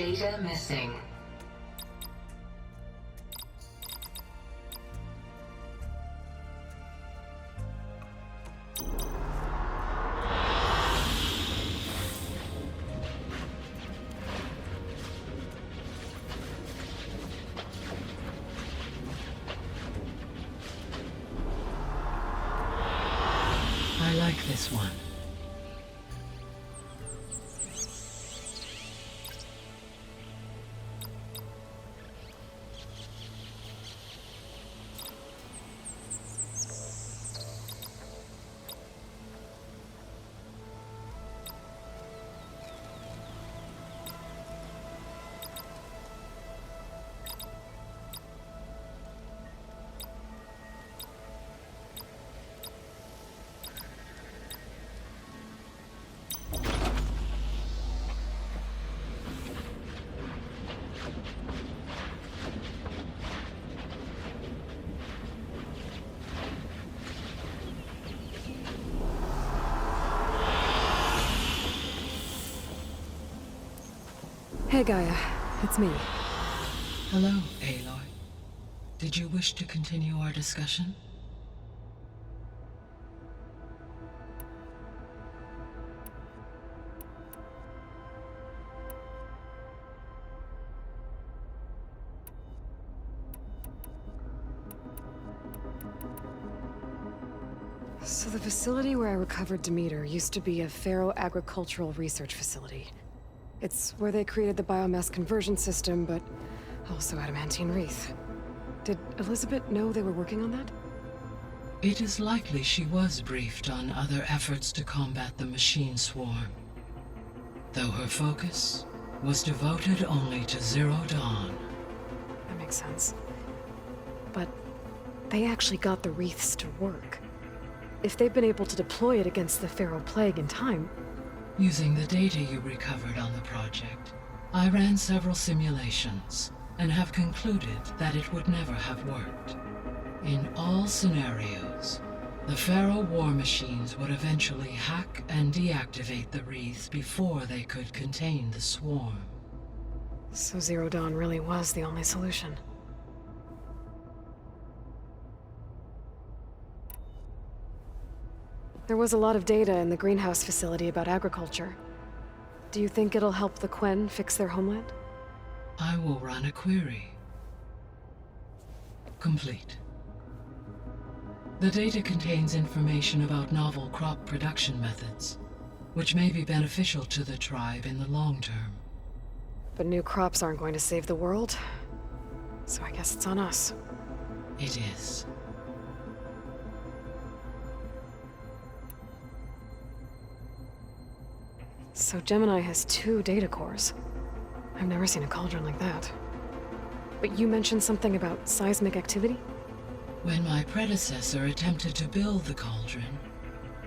Data missing. I like this one. Hey Gaia, it's me. Hello, Aloy. Did you wish to continue our discussion? So the facility where I recovered Demeter used to be a Pharaoh agricultural research facility. It's where they created the biomass conversion system, but also Adamantine Wreath. Did Elizabeth know they were working on that? It is likely she was briefed on other efforts to combat the machine swarm, though her focus was devoted only to Zero Dawn. That makes sense. But they actually got the wreaths to work. If they've been able to deploy it against the Pharaoh Plague in time... Using the data you recovered on the project, I ran several simulations and have concluded that it would never have worked. In all scenarios, the Pharaoh war machines would eventually hack and deactivate the wreaths before they could contain the swarm. So Zero Dawn really was the only solution. There was a lot of data in the greenhouse facility about agriculture. Do you think it'll help the Quen fix their homeland? I will run a query. Complete. The data contains information about novel crop production methods, which may be beneficial to the tribe in the long term. But new crops aren't going to save the world, so I guess it's on us. It is. So Gemini has 2 data cores. I've never seen a cauldron like that. But you mentioned something about seismic activity? When my predecessor attempted to build the cauldron,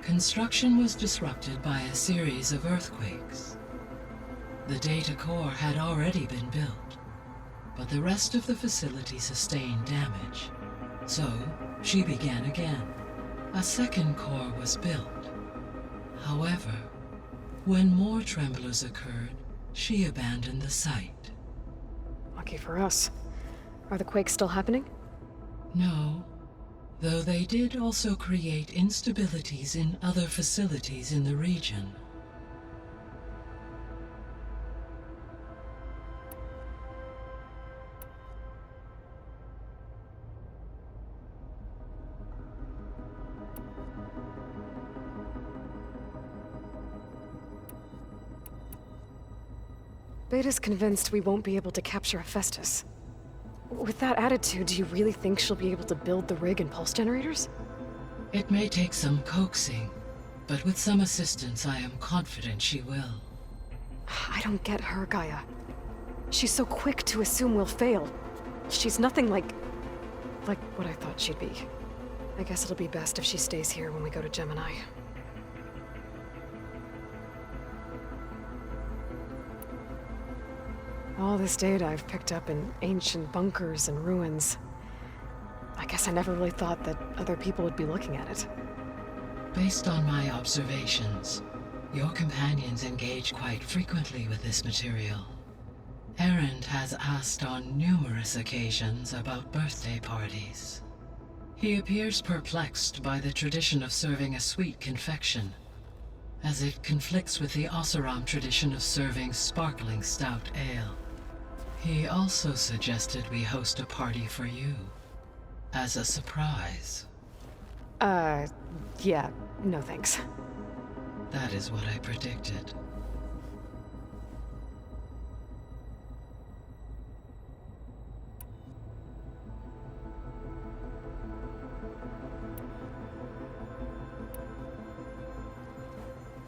construction was disrupted by a series of earthquakes. The data core had already been built, but the rest of the facility sustained damage. So, she began again. A second core was built. However, when more tremblers occurred, she abandoned the site. Lucky for us. Are the quakes still happening? No, though they did also create instabilities in other facilities in the region. Beta's convinced we won't be able to capture Hephaestus. With that attitude, do you really think she'll be able to build the rig and pulse generators? It may take some coaxing, but with some assistance I am confident she will. I don't get her, Gaia. She's so quick to assume we'll fail. She's nothing like what I thought she'd be. I guess it'll be best if she stays here when we go to Gemini. All this data I've picked up in ancient bunkers and ruins. I guess I never really thought that other people would be looking at it. Based on my observations, your companions engage quite frequently with this material. Erend has asked on numerous occasions about birthday parties. He appears perplexed by the tradition of serving a sweet confection, as it conflicts with the Oseram tradition of serving sparkling stout ale. He also suggested we host a party for you, as a surprise. Yeah, no thanks. That is what I predicted.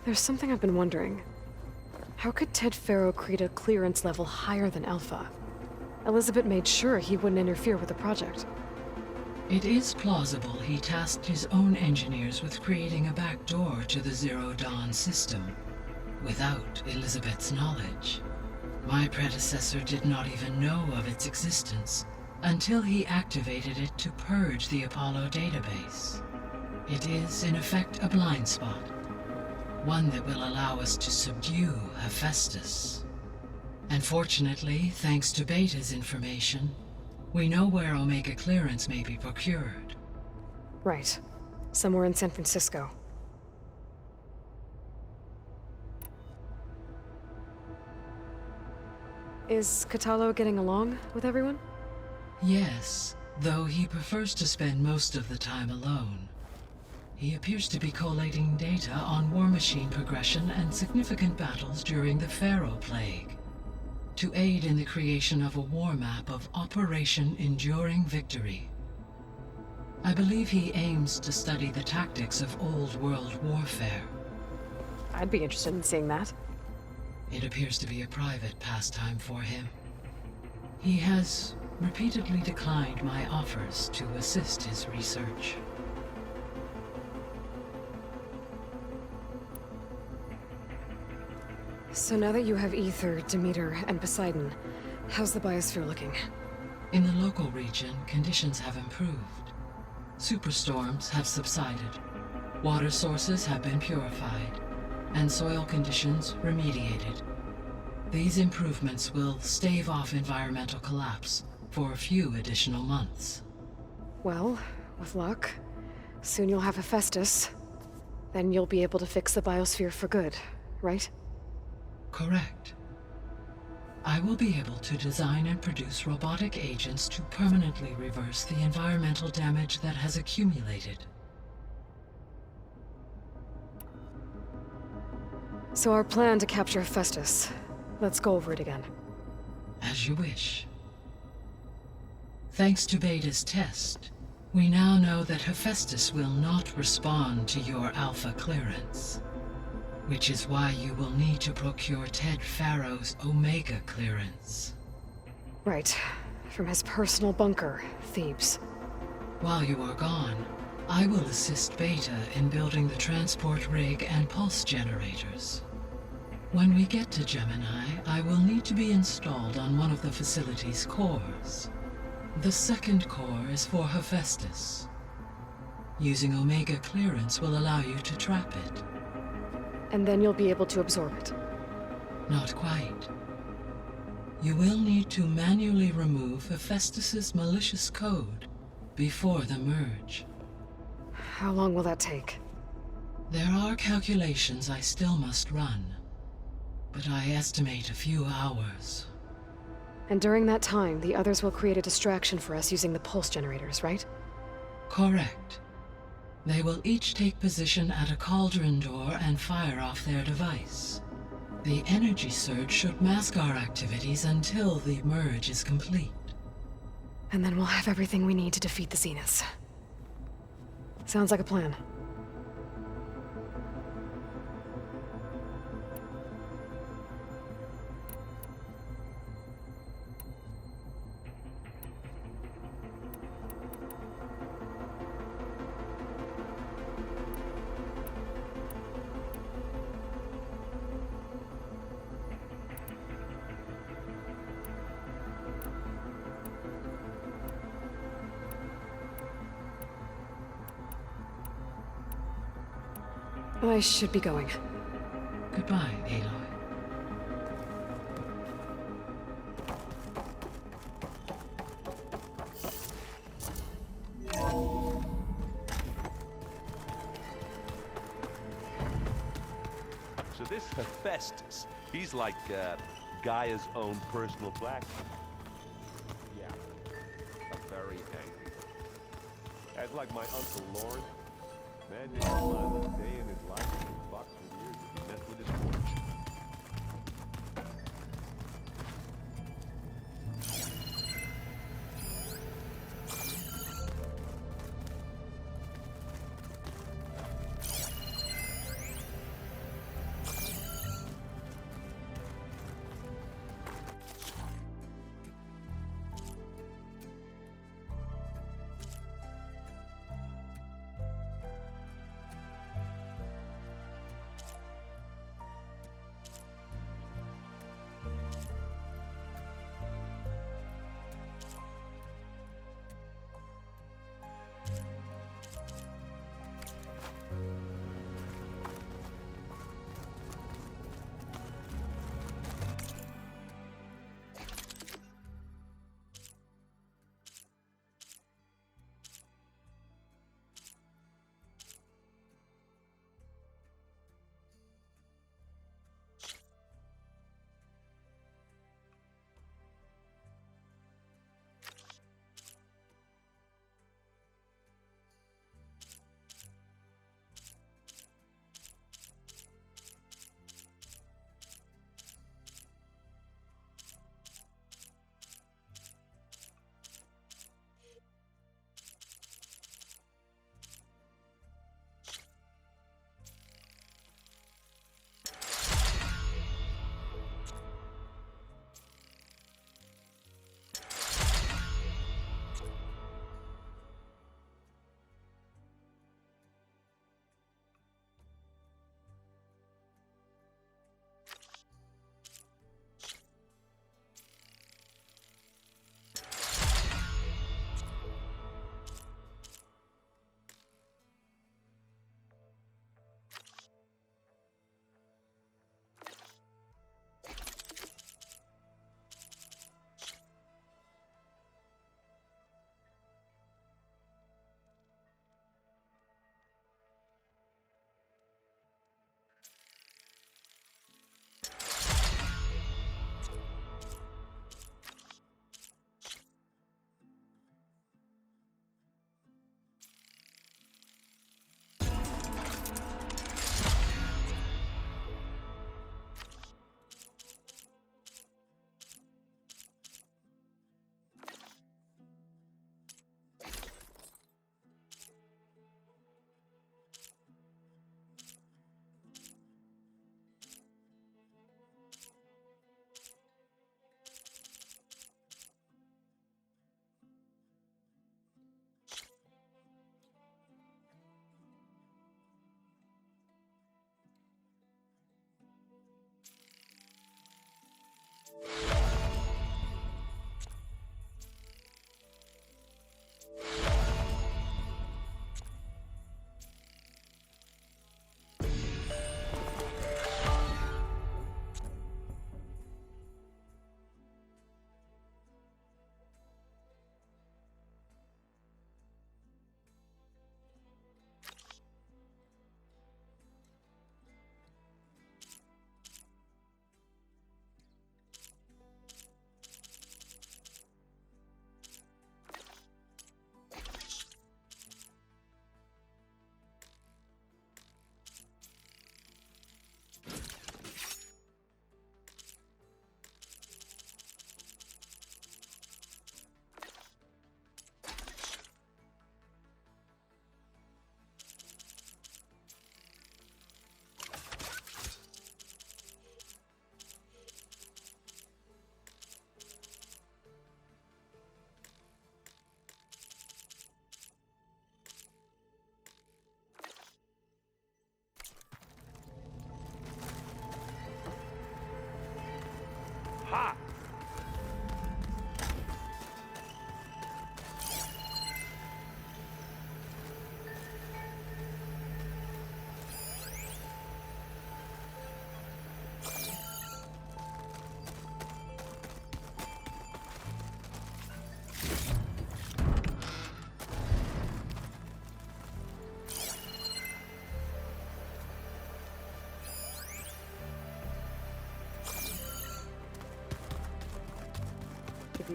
There's something I've been wondering. How could Ted Faro create a clearance level higher than Alpha? Elizabeth made sure he wouldn't interfere with the project. It is plausible he tasked his own engineers with creating a back door to the Zero Dawn system, without Elizabeth's knowledge. My predecessor did not even know of its existence until he activated it to purge the Apollo database. It is, in effect, a blind spot. One that will allow us to subdue Hephaestus. And fortunately, thanks to Beta's information, we know where Omega clearance may be procured. Right. Somewhere in San Francisco. Is Katalo getting along with everyone? Yes, though he prefers to spend most of the time alone. He appears to be collating data on War Machine progression and significant battles during the Pharaoh Plague, to aid in the creation of a war map of Operation Enduring Victory. I believe he aims to study the tactics of Old World warfare. I'd be interested in seeing that. It appears to be a private pastime for him. He has repeatedly declined my offers to assist his research. So now that you have Ether, Demeter, and Poseidon, how's the biosphere looking? In the local region, conditions have improved. Superstorms have subsided, water sources have been purified, and soil conditions remediated. These improvements will stave off environmental collapse for a few additional months. Well, with luck, soon you'll have Hephaestus. Then you'll be able to fix the biosphere for good, right? Correct. I will be able to design and produce robotic agents to permanently reverse the environmental damage that has accumulated. So our plan to capture Hephaestus. Let's go over it again. As you wish. Thanks to Beta's test, we now know that Hephaestus will not respond to your Alpha clearance. Which is why you will need to procure Ted Faro's Omega clearance. Right. From his personal bunker, Thebes. While you are gone, I will assist Beta in building the transport rig and pulse generators. When we get to Gemini, I will need to be installed on one of the facility's cores. The second core is for Hephaestus. Using Omega clearance will allow you to trap it. And then you'll be able to absorb it. Not quite. You will need to manually remove Hephaestus's malicious code before the merge. How long will that take? There are calculations I still must run, but I estimate a few hours. And during that time, the others will create a distraction for us using the pulse generators, right? Correct. They will each take position at a cauldron door and fire off their device. The energy surge should mask our activities until the merge is complete. And then we'll have everything we need to defeat the Zeniths. Sounds like a plan. I should be going. Goodbye, Aloy. this Hephaestus, he's like Gaia's own personal blacksmith. Yeah, a very angry one. That's like my Uncle Lawrence. Man didn't smile a day in his life and he boxed for years if he messed with his fortune.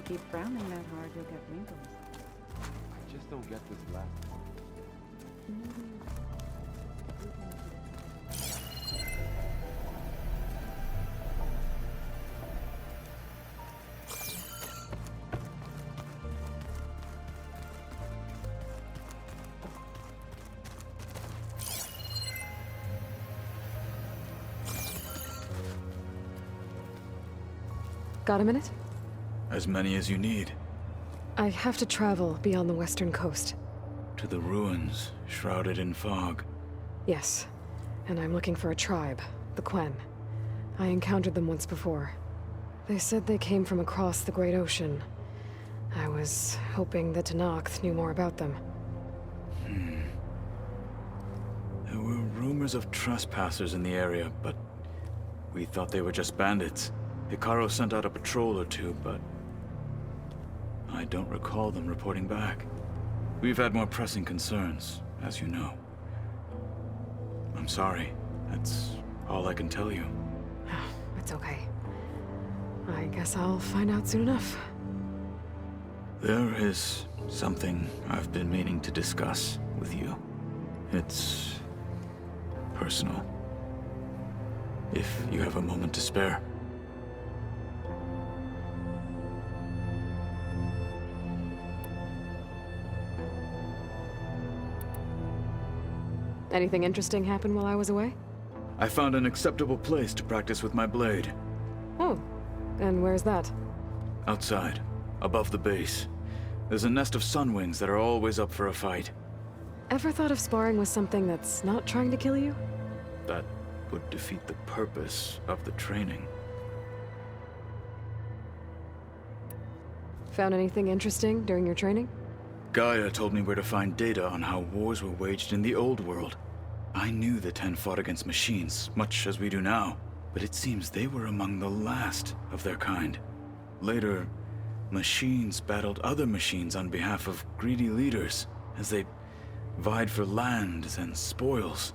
you keep frowning that hard, you'll get wrinkles. I just don't get this last part. Got a minute? As many as you need. I have to travel beyond the western coast. To the ruins, shrouded in fog. Yes, and I'm looking for a tribe, the Quen. I encountered them once before. They said they came from across the Great Ocean. I was hoping that Tenakth knew more about them. There were rumors of trespassers in the area, but we thought they were just bandits. Hekarro sent out a patrol or two, but I don't recall them reporting back. We've had more pressing concerns, as you know. I'm sorry. That's all I can tell you. It's okay. I guess I'll find out soon enough. There is something I've been meaning to discuss with you. It's personal. If you have a moment to spare. Anything interesting happen while I was away? I found an acceptable place to practice with my blade. Oh, and where's that? Outside, above the base. There's a nest of sunwings that are always up for a fight. Ever thought of sparring with something that's not trying to kill you? That would defeat the purpose of the training. Found anything interesting during your training? Gaia told me where to find data on how wars were waged in the old world. I knew the Ten fought against machines, much as we do now, but it seems they were among the last of their kind. Later, machines battled other machines on behalf of greedy leaders, as they vied for lands and spoils.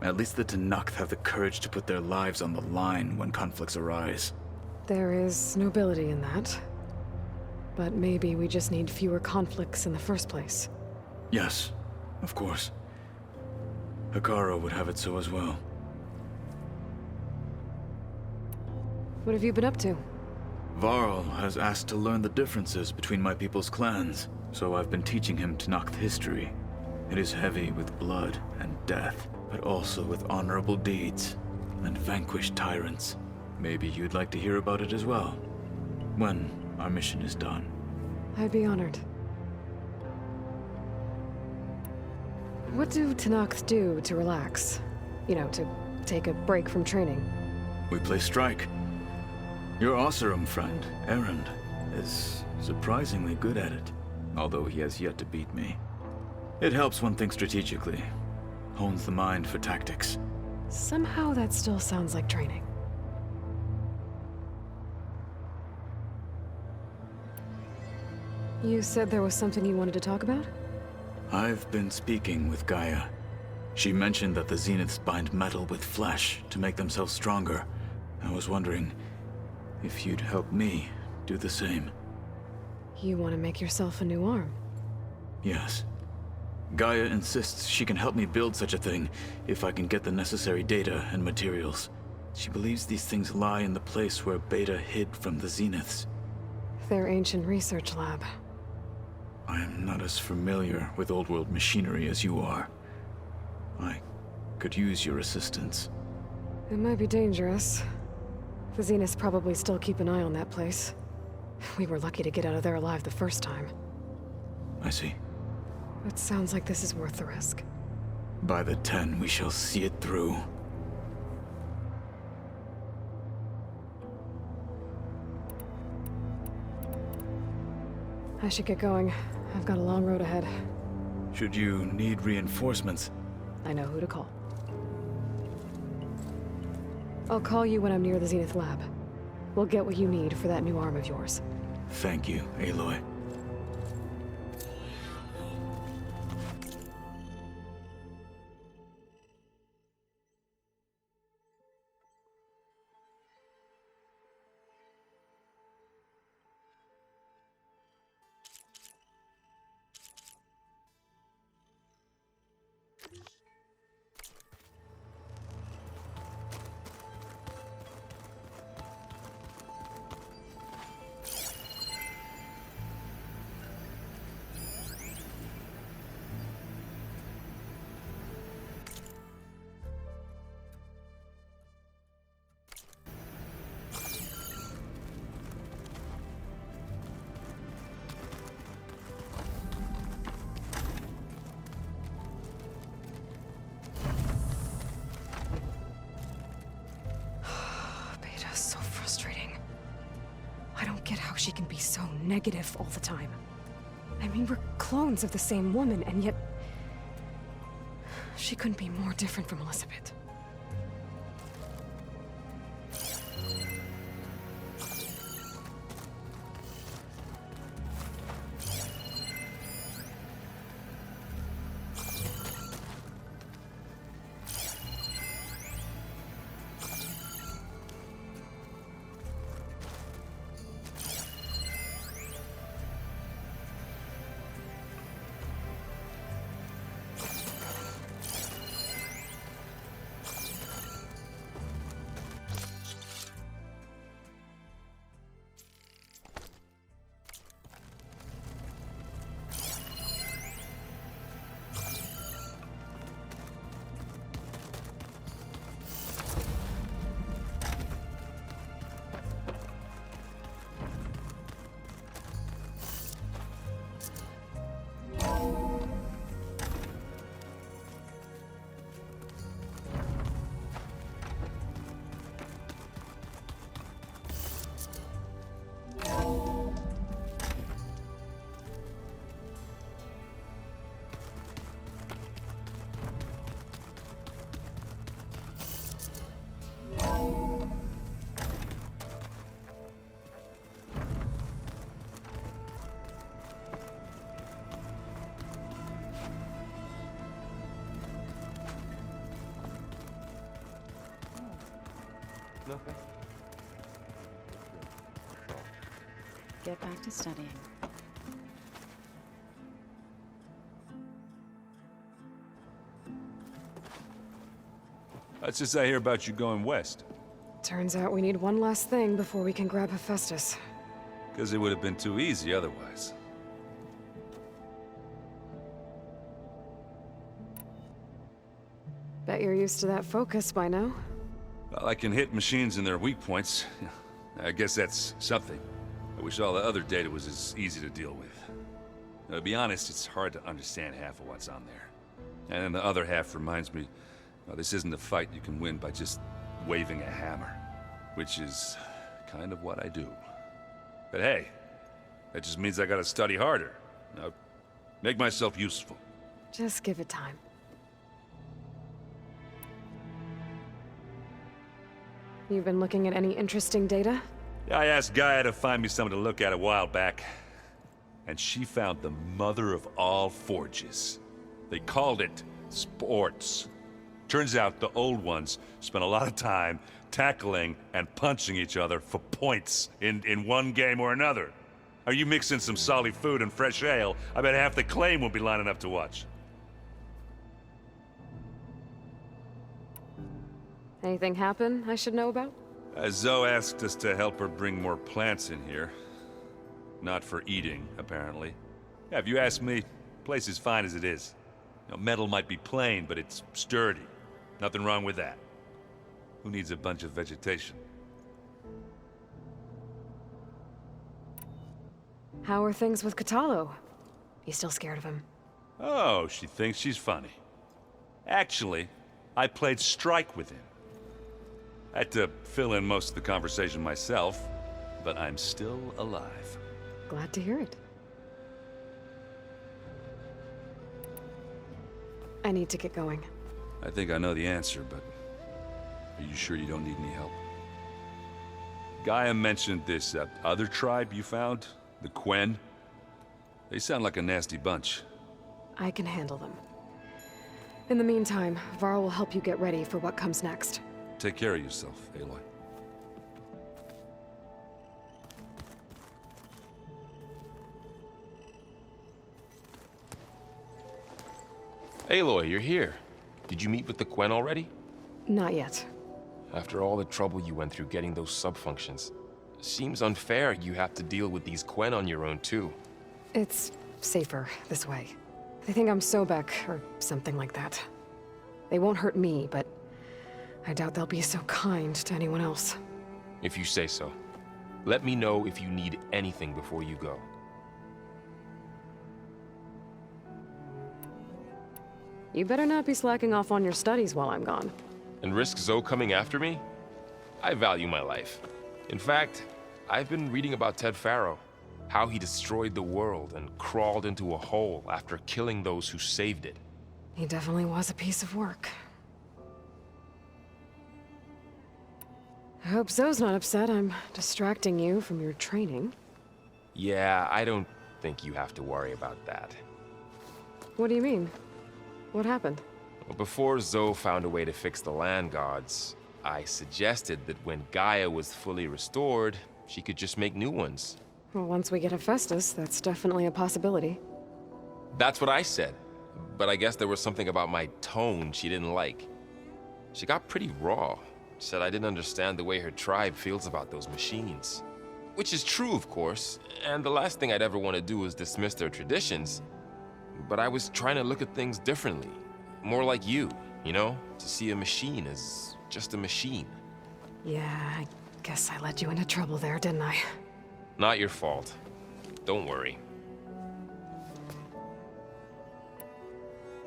At least the Tenakth have the courage to put their lives on the line when conflicts arise. There is nobility in that. But maybe we just need fewer conflicts in the first place. Yes, of course. Hekarro would have it so as well. What have you been up to? Varl has asked to learn the differences between my people's clans, so I've been teaching him Tenakth history. It is heavy with blood and death, but also with honorable deeds and vanquished tyrants. Maybe you'd like to hear about it as well, when our mission is done. I'd be honored. What do Tenakth do to relax? You know, to take a break from training? We play strike. Your Oseram friend, Erend, is surprisingly good at it, although he has yet to beat me. It helps one think strategically, hones the mind for tactics. Somehow that still sounds like training. You said there was something you wanted to talk about? I've been speaking with Gaia. She mentioned that the Zeniths bind metal with flesh to make themselves stronger. I was wondering if you'd help me do the same. You want to make yourself a new arm? Yes. Gaia insists she can help me build such a thing if I can get the necessary data and materials. She believes these things lie in the place where Beta hid from the Zeniths. Their ancient research lab. I am not as familiar with old world machinery as you are. I could use your assistance. It might be dangerous. The Zeniths probably still keep an eye on that place. We were lucky to get out of there alive the first time. I see. It sounds like this is worth the risk. By the 10, we shall see it through. I should get going. I've got a long road ahead. Should you need reinforcements, I know who to call. I'll call you when I'm near the Zenith lab. We'll get what you need for that new arm of yours. thank you, Aloy. can be so negative all the time? I mean, we're clones of the same woman, and yet... she couldn't be more different from Elizabeth. Nothing. Get back to studying. What's this I hear about you going west? Turns out we need one last thing before we can grab Hephaestus. Because it would have been too easy otherwise. Bet you're used to that focus by now. Well, I can hit machines in their weak points. I guess that's something. I wish all the other data was as easy to deal with. Now, to be honest, it's hard to understand half of what's on there. And then the other half reminds me, well, this isn't a fight you can win by just waving a hammer. Which is kind of what I do. But hey, that just means I gotta study harder. Now, make myself useful. Just give it time. You've been looking at any interesting data? Yeah, I asked Gaia to find me something to look at a while back. And she found the mother of all forges. They called it sports. Turns out the old ones spent a lot of time tackling and punching each other for points in one game or another. Are you mixing some solid food and fresh ale? I bet half the claim will be lining up to watch. Anything happen I should know about? Zoe asked us to help her bring more plants in here. Not for eating, apparently. Yeah, if you ask me, the place is fine as it is. You know, metal might be plain, but it's sturdy. Nothing wrong with that. Who needs a bunch of vegetation? How are things with Kotallo? You still scared of him? Oh, she thinks she's funny. Actually, I played strike with him. I had to fill in most of the conversation myself, but I'm still alive. Glad to hear it. I need to get going. I think I know the answer, but are you sure you don't need any help? Gaia mentioned this other tribe you found, the Quen. They sound like a nasty bunch. I can handle them. In the meantime, Varl will help you get ready for what comes next. Take care of yourself, Aloy. Aloy, you're here. Did you meet with the Quen already? Not yet. After all the trouble you went through getting those sub-functions, seems unfair you have to deal with these Quen on your own too. It's safer this way. They think I'm Sobek, or something like that. They won't hurt me, but I doubt they'll be so kind to anyone else. If you say so. Let me know if you need anything before you go. You better not be slacking off on your studies while I'm gone. And risk Zoe coming after me? I value my life. In fact, I've been reading about Ted Faro. How he destroyed the world and crawled into a hole after killing those who saved it. He definitely was a piece of work. I hope Zoe's not upset I'm distracting you from your training. Yeah, I don't think you have to worry about that. What do you mean? What happened? Well, before Zoe found a way to fix the land gods, I suggested that when Gaia was fully restored, she could just make new ones. Well, once we get Hephaestus, that's definitely a possibility. That's what I said. But I guess there was something about my tone she didn't like. She got pretty raw. Said I didn't understand the way her tribe feels about those machines. Which is true, of course, and the last thing I'd ever want to do is dismiss their traditions. But I was trying to look at things differently. More like you know? To see a machine as just a machine. Yeah, I guess I led you into trouble there, didn't I? Not your fault. Don't worry.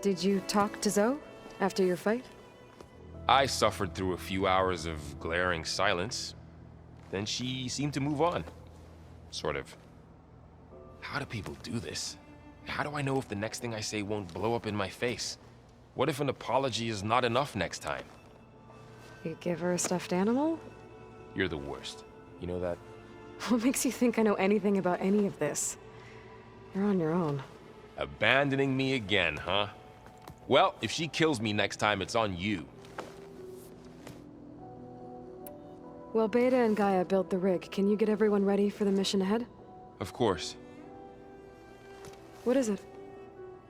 Did you talk to Zoe after your fight? I suffered through a few hours of glaring silence. Then she seemed to move on. Sort of. How do people do this? How do I know if the next thing I say won't blow up in my face? What if an apology is not enough next time? You give her a stuffed animal? You're the worst. You know that? What makes you think I know anything about any of this? You're on your own. Abandoning me again, huh? Well, if she kills me next time, it's on you. Well, Beta and Gaia built the rig. Can you get everyone ready for the mission ahead? Of course. What is it?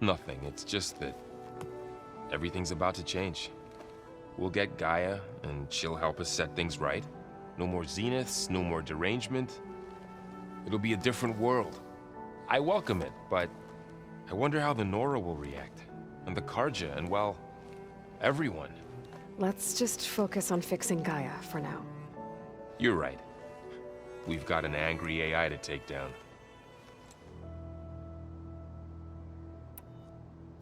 Nothing. It's just that everything's about to change. We'll get Gaia, and she'll help us set things right. No more zeniths, no more derangement. It'll be a different world. I welcome it, but I wonder how the Nora will react. And the Karja, and well, everyone. Let's just focus on fixing Gaia for now. You're right. We've got an angry AI to take down.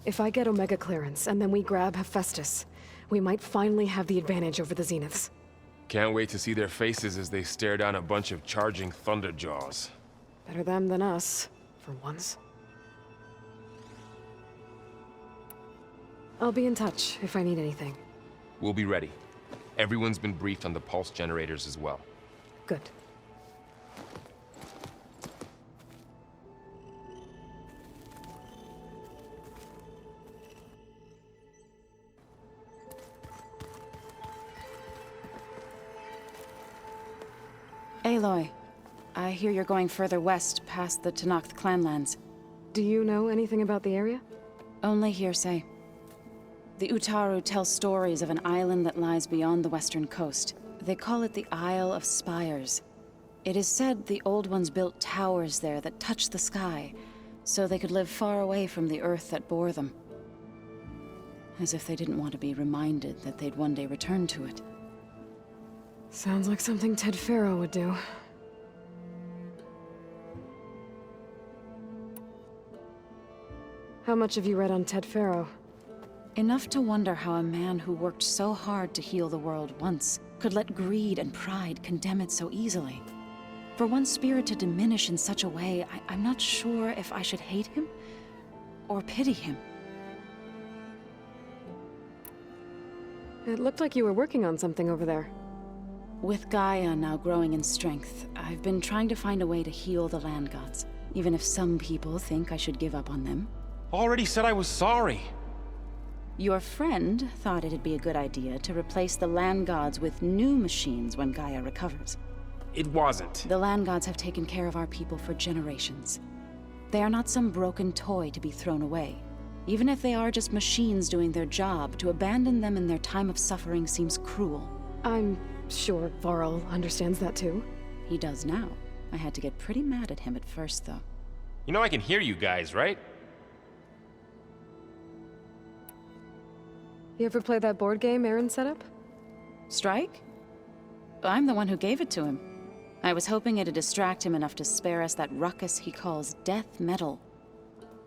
If I get Omega clearance, and then we grab Hephaestus, we might finally have the advantage over the Zeniths. Can't wait to see their faces as they stare down a bunch of charging Thunderjaws. Better them than us, for once. I'll be in touch if I need anything. We'll be ready. Everyone's been briefed on the pulse generators as well. Good. Aloy, I hear you're going further west past the Tenakth clanlands. Do you know anything about the area? Only hearsay. The Utaru tell stories of an island that lies beyond the western coast. They call it the Isle of Spires. It is said the Old Ones built towers there that touch the sky, so they could live far away from the earth that bore them. As if they didn't want to be reminded that they'd one day return to it. Sounds like something Ted Faro would do. How much have you read on Ted Faro? Enough to wonder how a man who worked so hard to heal the world once could let greed and pride condemn it so easily. For one spirit to diminish in such a way, I'm not sure if I should hate him or pity him. It looked like you were working on something over there. With Gaia now growing in strength, I've been trying to find a way to heal the land gods, even if some people think I should give up on them. Already said I was sorry. Your friend thought it'd be a good idea to replace the land gods with new machines when Gaia recovers. It wasn't. The land gods have taken care of our people for generations. They are not some broken toy to be thrown away. Even if they are just machines doing their job, to abandon them in their time of suffering seems cruel. I'm sure Varl understands that too. He does now. I had to get pretty mad at him at first, though. You know I can hear you guys, right? You ever play that board game Aaron set up? Strike? I'm the one who gave it to him. I was hoping it'd distract him enough to spare us that ruckus he calls death metal.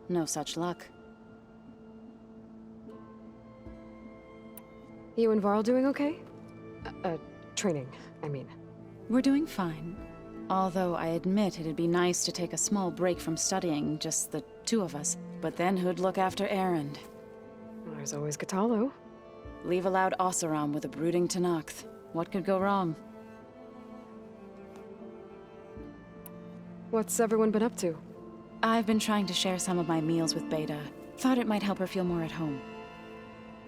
No such luck. You and Varl doing okay? Training, I mean. We're doing fine. Although I admit it'd be nice to take a small break from studying, just the two of us. But then who'd look after Erend? There's always Cthulhu. Leave a loud Oseram with a brooding Tenakth. What could go wrong? What's everyone been up to? I've been trying to share some of my meals with Beta. Thought it might help her feel more at home.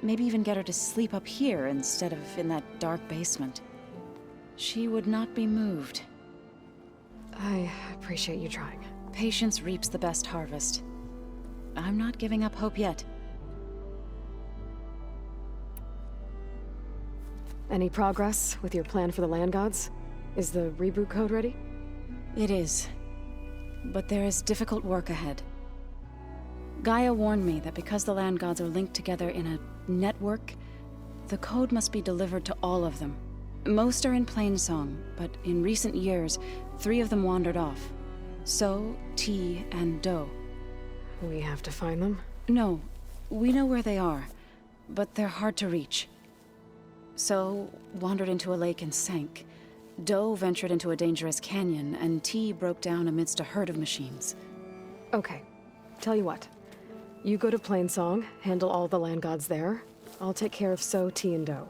Maybe even get her to sleep up here instead of in that dark basement. She would not be moved. I appreciate you trying. Patience reaps the best harvest. I'm not giving up hope yet. Any progress with your plan for the Land Gods? Is the reboot code ready? It is. But there is difficult work ahead. Gaia warned me that because the Land Gods are linked together in a network, the code must be delivered to all of them. Most are in Plainsong, but in recent years, 3 of them wandered off. So, T, and Do. We have to find them? No, we know where they are, but they're hard to reach. So, wandered into a lake and sank. Do ventured into a dangerous canyon, and T broke down amidst a herd of machines. Okay. Tell you what. You go to Plainsong, handle all the Land Gods there. I'll take care of So, T, and Do.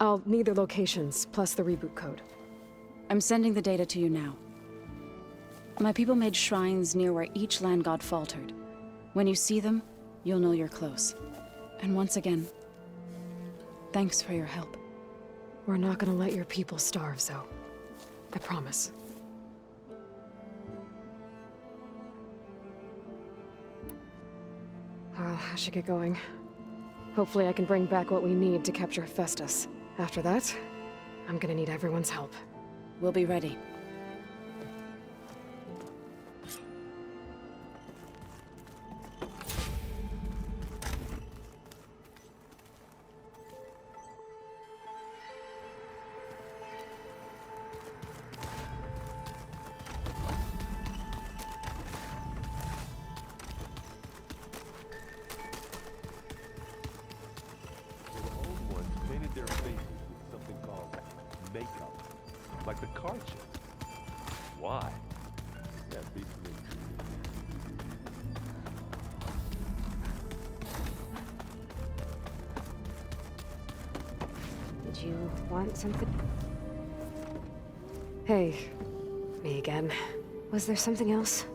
I'll need their locations, plus the reboot code. I'm sending the data to you now. My people made shrines near where each land god faltered. When you see them, you'll know you're close. And once again, thanks for your help. We're not gonna let your people starve, Zoe. I promise. Well, I should get going. Hopefully I can bring back what we need to capture Hephaestus. After that, I'm gonna need everyone's help. We'll be ready. The old ones painted their faces with something called makeup, like the car chip. Why? That beats me. Did you want something? Hey, me again. Was there something else?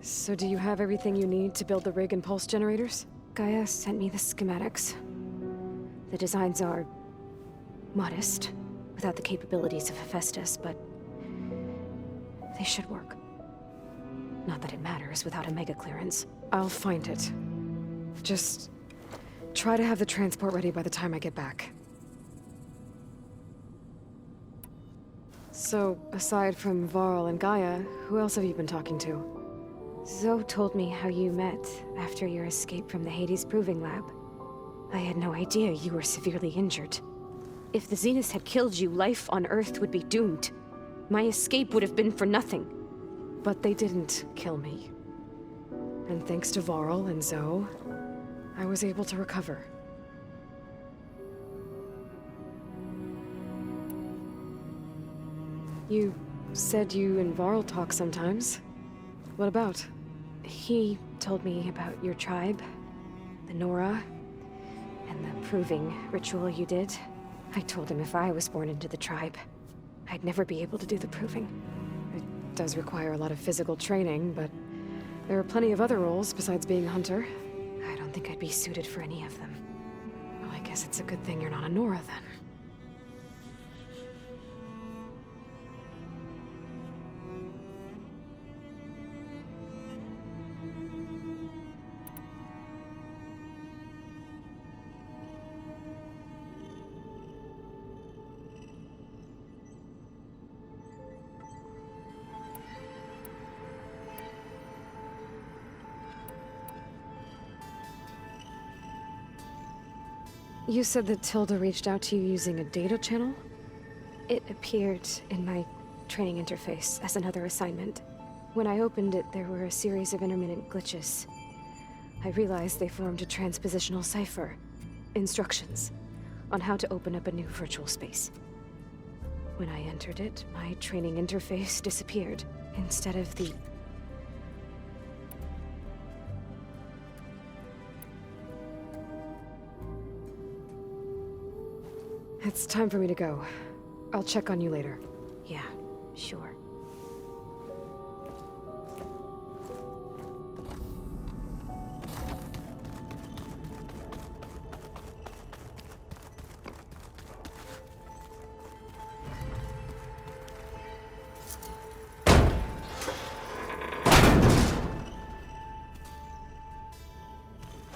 So do you have everything you need to build the rig and pulse generators? Gaia sent me the schematics. The designs are modest, without the capabilities of Hephaestus, but they should work. Not that it matters without a mega clearance. I'll find it. Just try to have the transport ready by the time I get back. So, aside from Varl and Gaia, who else have you been talking to? Zoe told me how you met after your escape from the Hades Proving Lab. I had no idea you were severely injured. If the Zeniths had killed you, life on Earth would be doomed. My escape would have been for nothing. But they didn't kill me. And thanks to Varl and Zoe, I was able to recover. You said you and Varl talk sometimes. What about? He told me about your tribe, the Nora, and the proving ritual you did. I told him if I was born into the tribe, I'd never be able to do the proving. It does require a lot of physical training, but there are plenty of other roles besides being a hunter. I don't think I'd be suited for any of them. Well, I guess it's a good thing you're not a Nora, then. You said that Tilda reached out to you using a data channel? It appeared in my training interface as another assignment. When I opened it, there were a series of intermittent glitches. I realized they formed a transpositional cipher. instructions on how to open up a new virtual space. When I entered it, my training interface disappeared. Instead of the... It's time for me to go. I'll check on you later. Yeah, sure.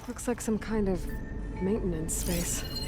Looks like some kind of maintenance space.